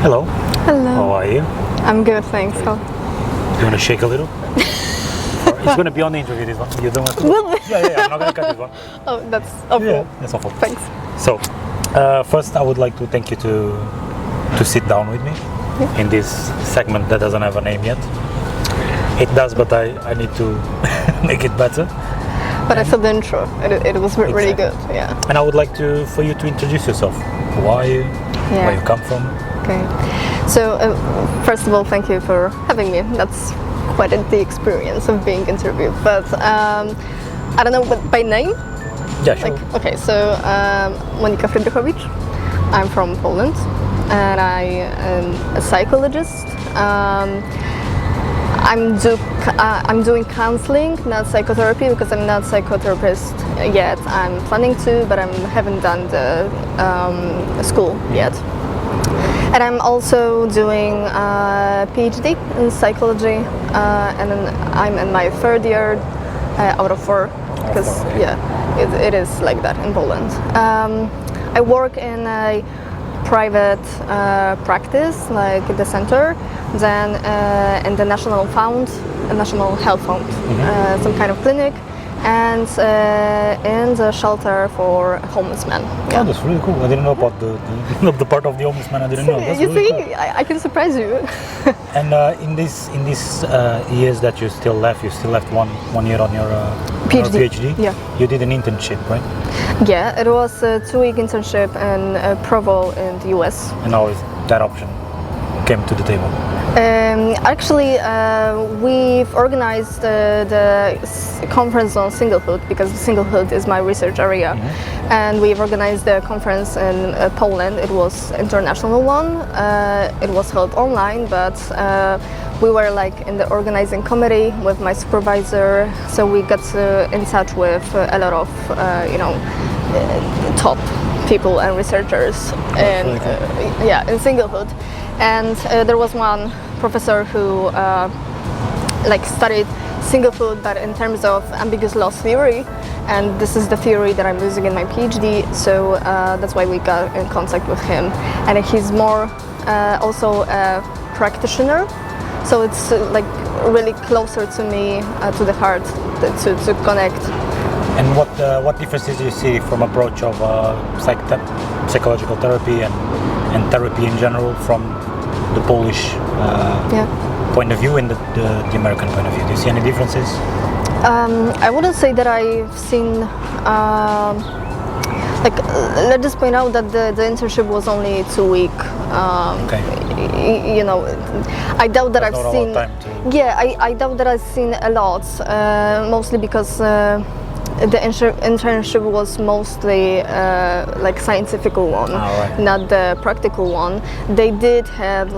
Hello. Hello. How are you? I'm good, thanks. How? You want to shake a little? It's going to be on the interview, this one. You don't want to? Yeah, I'm not going to cut this one. Oh, that's awful. Yeah, that's awful. Thanks. So, first I would like to thank you to sit down with me in this segment that doesn't have a name yet. It does, but I need to make it better. But I saw the intro. It was really good. Yeah. And I would like for you to introduce yourself. Who are you? Yeah. Where you come from? Okay. So first of all, thank you for having me. That's quite the experience of being interviewed. But I don't know, but by name? Yeah, sure. Okay. So Monika Frydrychowicz. I'm from Poland, and I am a psychologist. I'm doing counseling, not psychotherapy, because I'm not a psychotherapist yet. I'm planning to, but I haven't done the school yet. And I'm also doing a PhD in psychology, and then I'm in my third year out of 4, because it is like that in Poland. I work in a private practice, like the center, then in the National Health Fund, some kind of clinic, and in the shelter for homeless men. Yeah. Oh, that's really cool. I didn't know about the part of the homeless man. I didn't know. That's really cool. I can surprise you. And in these years that you still left one year on your PhD. Yeah. You did an internship, right? Yeah, it was a 2-week internship in Provo in the US. And how is that option came to the table? Actually, we've organized the conference on singlehood, because singlehood is my research area, and we've organized the conference in Poland. It was international one. It was held online, but we were like in the organizing committee with my supervisor, so we got in touch with a lot of top people and researchers in in singlehood. And there was one professor who studied singlehood, but in terms of ambiguous loss theory, and this is the theory that I'm using in my PhD, so that's why we got in contact with him. And he's more also a practitioner, so it's really closer to me, to the heart, to connect. And what differences do you see from approach of psychological therapy and therapy in general from the Polish point of view and the American point of view? Do you see any differences? I wouldn't say that I've seen. Let's just point out that the internship was only 2 weeks. I doubt that I've seen. I doubt that I've seen a lot. Mostly because the internship was mostly scientific one, not the practical one. They did have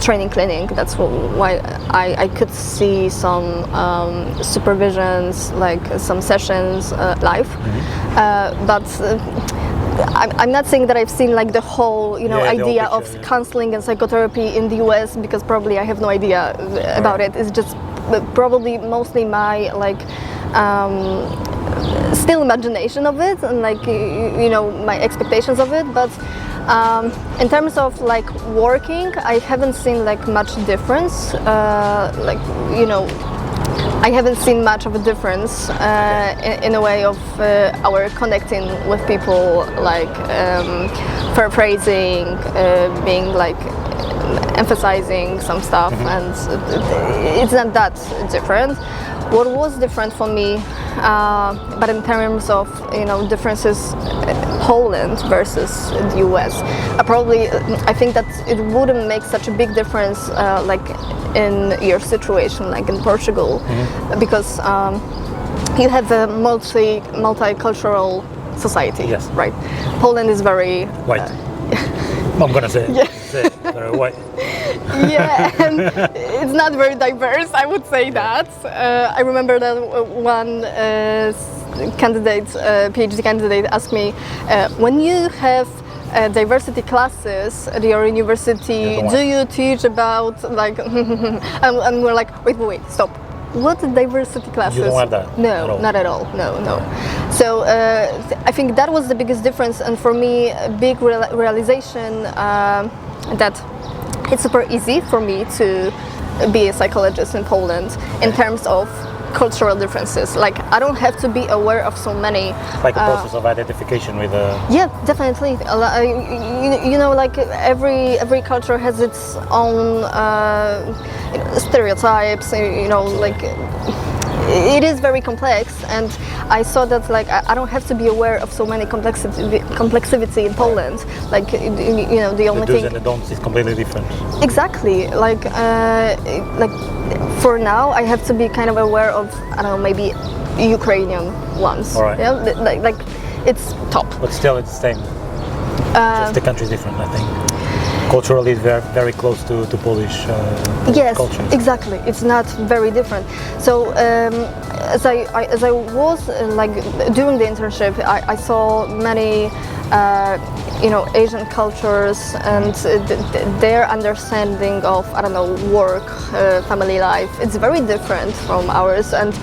training clinic. That's why I could see some supervisions, some sessions live. But I'm not saying that I've seen the whole idea of counseling and psychotherapy in the US, because probably I have no idea about it. It's just probably mostly my still imagination of it, and my expectations of it. But in terms of working, I haven't seen much difference. I haven't seen much of a difference in a way of our connecting with people, paraphrasing, being emphasizing some stuff, and it's not that different. What was different for me, but in terms of differences, Poland versus the US, I think that it wouldn't make such a big difference in your situation, in Portugal, because you have a multicultural society. Yes. Right. Poland is very white. I'm gonna say it. Yeah. Say it. Very white. Yeah, and it's not very diverse, I would say that. I remember that one PhD candidate asked me, when you have diversity classes at your university, do you teach about and we're like, wait, stop. what diversity classes? You don't have that? No, not at all. No. So I think that was the biggest difference, and for me, a big realization that it's super easy for me to be a psychologist in Poland in terms of cultural differences. Like, I don't have to be aware of so many. Like a process of identification with a... Yeah, definitely. You know, like every culture has its own stereotypes. You know, like it is very complex, and I saw that like I don't have to be aware of so many complexity in Poland. Like, you know, the only the do's thing. and the don'ts is completely different. Exactly. Like for now, I have to be kind of aware of, I don't know, maybe Ukrainian ones. All right. Yeah, like it's top. But still, it's the same. Just the country is different, I think. Culturally, it's very, very close to Polish yes, culture. Exactly. It's not very different. So as I was like during the internship, I saw many you know, Asian cultures and their understanding of, I don't know, work, family life. It's very different from ours. And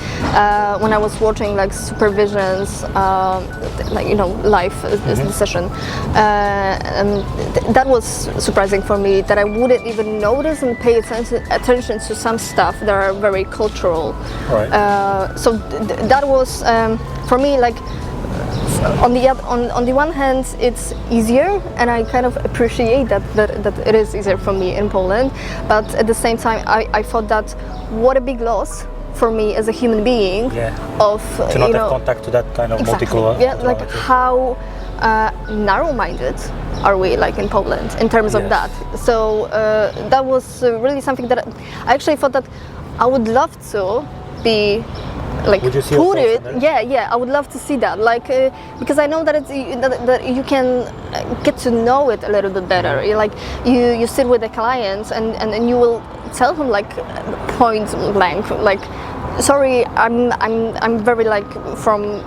when I was watching like supervisions, like, you know, life decision, that was surprising for me, that I wouldn't even notice and pay attention to some stuff that are very cultural. Right. So that was for me like. On the one hand, it's easier, and I kind of appreciate that it is easier for me in Poland. But at the same time, I thought that what a big loss for me as a human being of to not have contact to that kind of multicultural. Yeah, like how narrow-minded are we like in Poland in terms of that. So that was really something that I actually thought that I would love to be. Like would you see put it, yeah, I would love to see that, like because I know that it's that you can get to know it a little bit better. Like you sit with a client and you will tell him like point blank, like, sorry, I'm very like from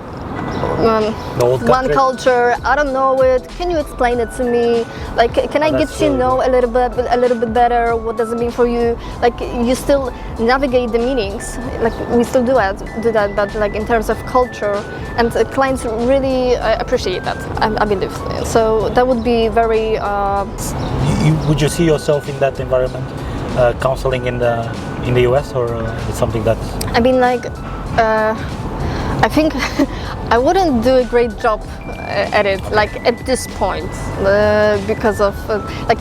one culture, I don't know it, can you explain it to me, like can I get to know a little bit better, what does it mean for you, like you still navigate the meanings, like we still do that, but like in terms of culture, and clients really appreciate that, I believe. So that would be very would you see yourself in that environment, counseling in the US, or it's something that I mean, like I think I wouldn't do a great job at it, like at this point, because of like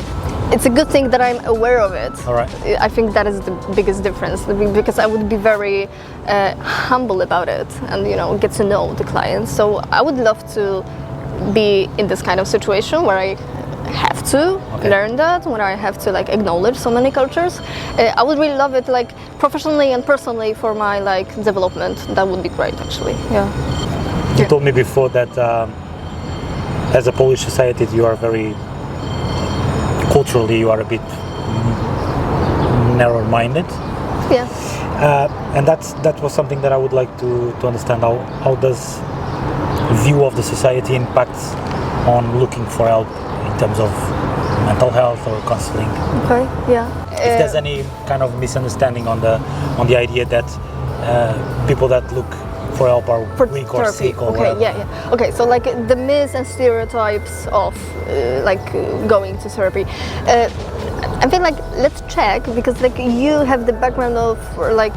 it's a good thing that I'm aware of it. All right. I think that is the biggest difference, because I would be very humble about it, and you know, get to know the clients. So I would love to be in this kind of situation where I have to learn that, when I have to like acknowledge so many cultures. I would really love it, like professionally and personally, for my like development. That would be great, actually. Yeah. You told me before that as a Polish society, you are very culturally, you are a bit narrow-minded. Yeah. And that was something that I would like to understand. How does view of the society impacts on looking for help in terms of mental health or counseling? Okay, yeah. If there's any kind of misunderstanding on the idea that people that look for help are weak or sick or whatever. Yeah. Okay, so like the myths and stereotypes of like going to therapy. I think like let's check, because like you have the background of like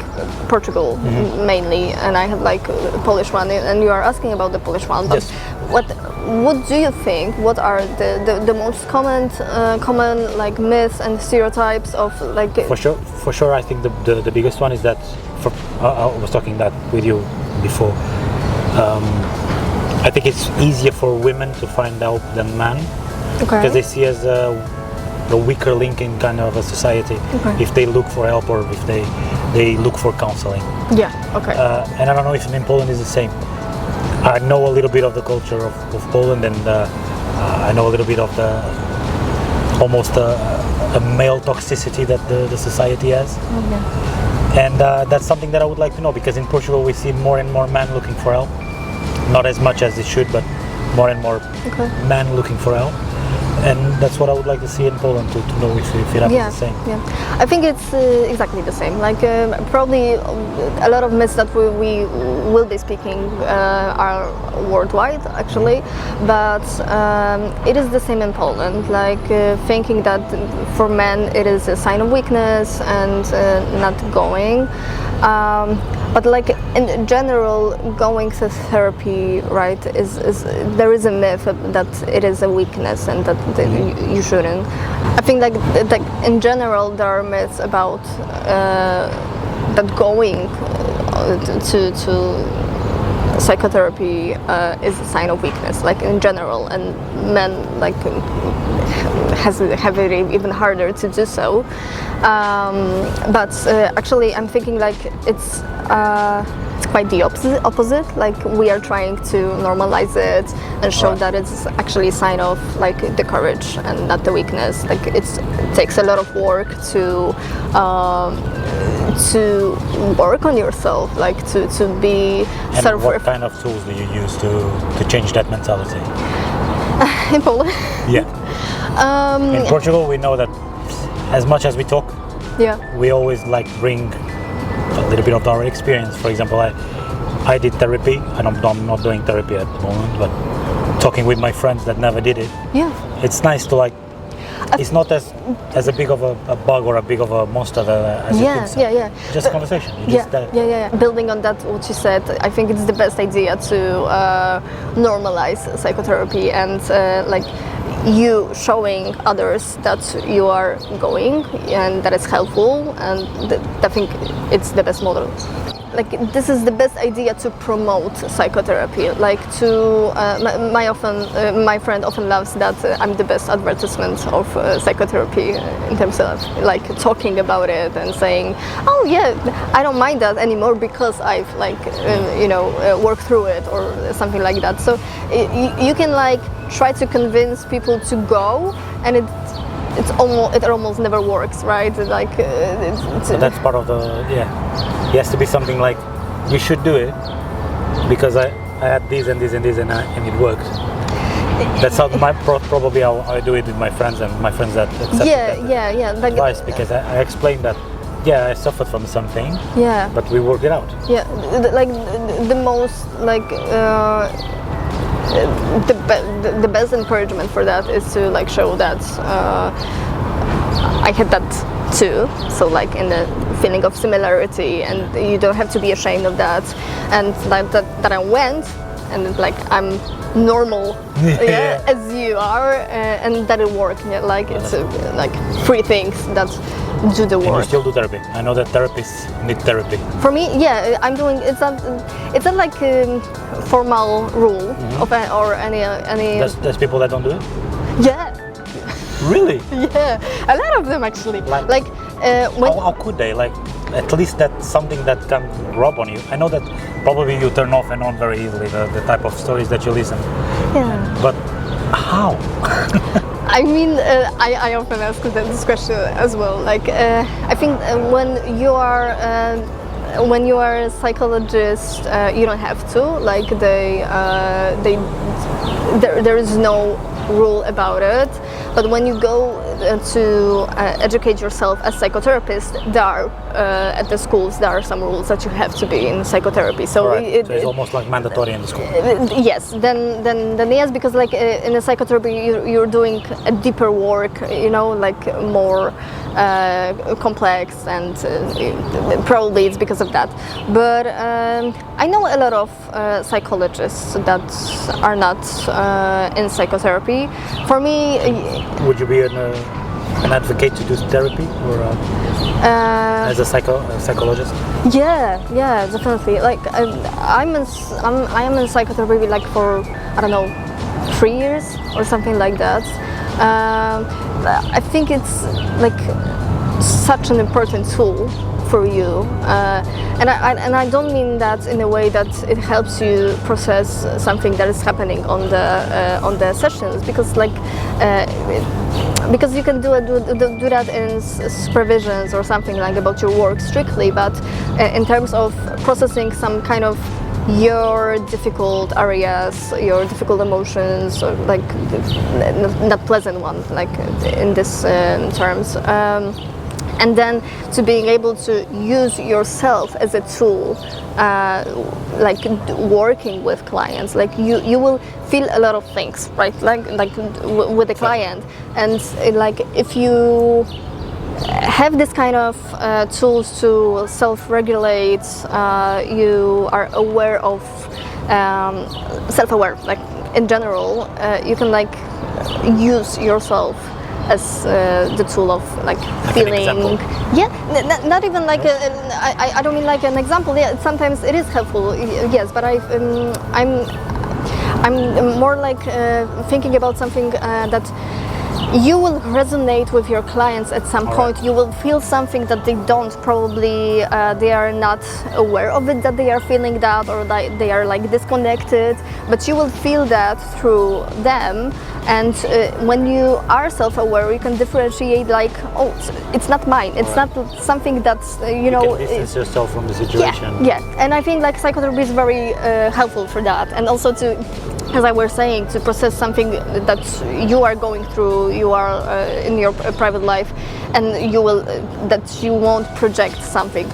Portugal mainly, and I have like a Polish one, and you are asking about the Polish one. But yes. What do you think? What are the most common like myths and stereotypes of like? For sure. I think the biggest one is that. I was talking that with you before. I think it's easier for women to find help than men, because they see as a weaker link in kind of a society if they look for help, or if they look for counseling. Yeah. Okay. And I don't know if in Poland is the same. I know a little bit of the culture of Poland, and I know a little bit of the almost a male toxicity that the society has. And that's something that I would like to know, because in Portugal we see more and more men looking for help. Not as much as it should, but more and more men looking for help. And that's what I would like to see in Poland, to know if it happens the same. Yeah, I think it's exactly the same. Like probably a lot of myths that we will be speaking are worldwide actually, but it is the same in Poland. Like thinking that for men it is a sign of weakness and not going. But like in general, going to therapy, right, is there is a myth that it is a weakness and that you shouldn't. I think like in general there are myths about that going to psychotherapy is a sign of weakness, like in general, and men like have it even harder to do so. But actually, I'm thinking like it's quite the opposite. Like we are trying to normalize it and show that it's actually a sign of like the courage and not the weakness. Like it takes a lot of work to work on yourself, like to be. And what kind of tools do you use to change that mentality? In Poland? Yeah. In Portugal, we know that as much as we talk, we always like bring a little bit of our experience. For example, I did therapy, and I'm not doing therapy at the moment, but talking with my friends that never did it. Yeah. It's nice to like. It's not as a big of a bug or a big of a monster as you think so. Just a conversation. Building on that, what you said, I think it's the best idea to normalize psychotherapy and like you showing others that you are going and that it's helpful, and I think it's the best model. Like this is the best idea to promote psychotherapy. Like to my friend often loves that I'm the best advertisement of psychotherapy in terms of like talking about it and saying, oh yeah, I don't mind that anymore because I've like worked through it or something like that. So you can like try to convince people to go, and it almost never works, right? Like so that's part of the It has to be something like, you should do it because I had this and this and this and it worked. That's how probably how I do it with my friends and my friends that accept that advice, because I explained that I suffered from something, but we worked it out. Yeah, like the most like the best encouragement for that is to like show that I had that too, so like in the feeling of similarity, and you don't have to be ashamed of that, and like that I went and like I'm normal as you are, and that it worked. Like it's like three things that do the work. And you still do therapy? I know that therapists need therapy. For me, I'm doing. It's not like a formal rule of or any. There's people that don't do it. Yeah. Really? Yeah, a lot of them actually. Like how could they? Like at least that's something that can rub on you. I know that probably you turn off and on very easily the type of stories that you listen. Yeah. But how? I mean, I often ask this question as well. Like I think when you are a psychologist, you don't have to. Like there is no rule about it, but when you go to educate yourself as psychotherapist, there are at the schools there are some rules that you have to be in psychotherapy. So it's almost like mandatory in the school. Yes, then yes, because like in a psychotherapy you're doing a deeper work, like more complex, and probably it's because of that. But I know a lot of psychologists that are not in psychotherapy. For me, would you be an advocate to do therapy, or as a psychologist? Yeah, definitely. Like I am in psychotherapy like for 3 years or something like that. I think it's like such an important tool for you, and I don't mean that in a way that it helps you process something that is happening on the sessions, because because you can do that in supervisions or something like about your work strictly, but in terms of processing some kind of your difficult areas, your difficult emotions, or like not pleasant one, like in this terms. And then to being able to use yourself as a tool, like working with clients, like you will feel a lot of things, right? Like with the client, and like if you have this kind of tools to self-regulate, you are aware of self-aware, like in general, you can like use yourself as the tool of like feeling. Not even like I don't mean like an example. Yeah, sometimes it is helpful, yes, but I'm more like thinking about something that you will resonate with your clients at some point. You will feel something that they don't, probably they are not aware of it, that they are feeling that, or that they are like disconnected, but you will feel that through them. And when you are self-aware, you can differentiate like, oh, it's not mine, it's not something that's, you know, can distance yourself from the situation. Yeah, and I think like psychotherapy is very helpful for that, and also to, as I was saying, to process something that you are going through, you are in your private life, and you will that you won't project something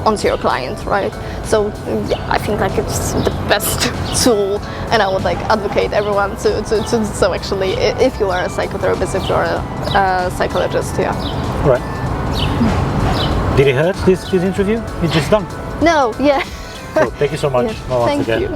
onto your client, right? So I think like it's the best tool, and I would like advocate everyone to so actually, if you are a psychotherapist, if you are a psychologist, yeah. Right. Did it hurt this interview? It's just done. No, yeah. So thank you so much. Yeah. Thank again. you.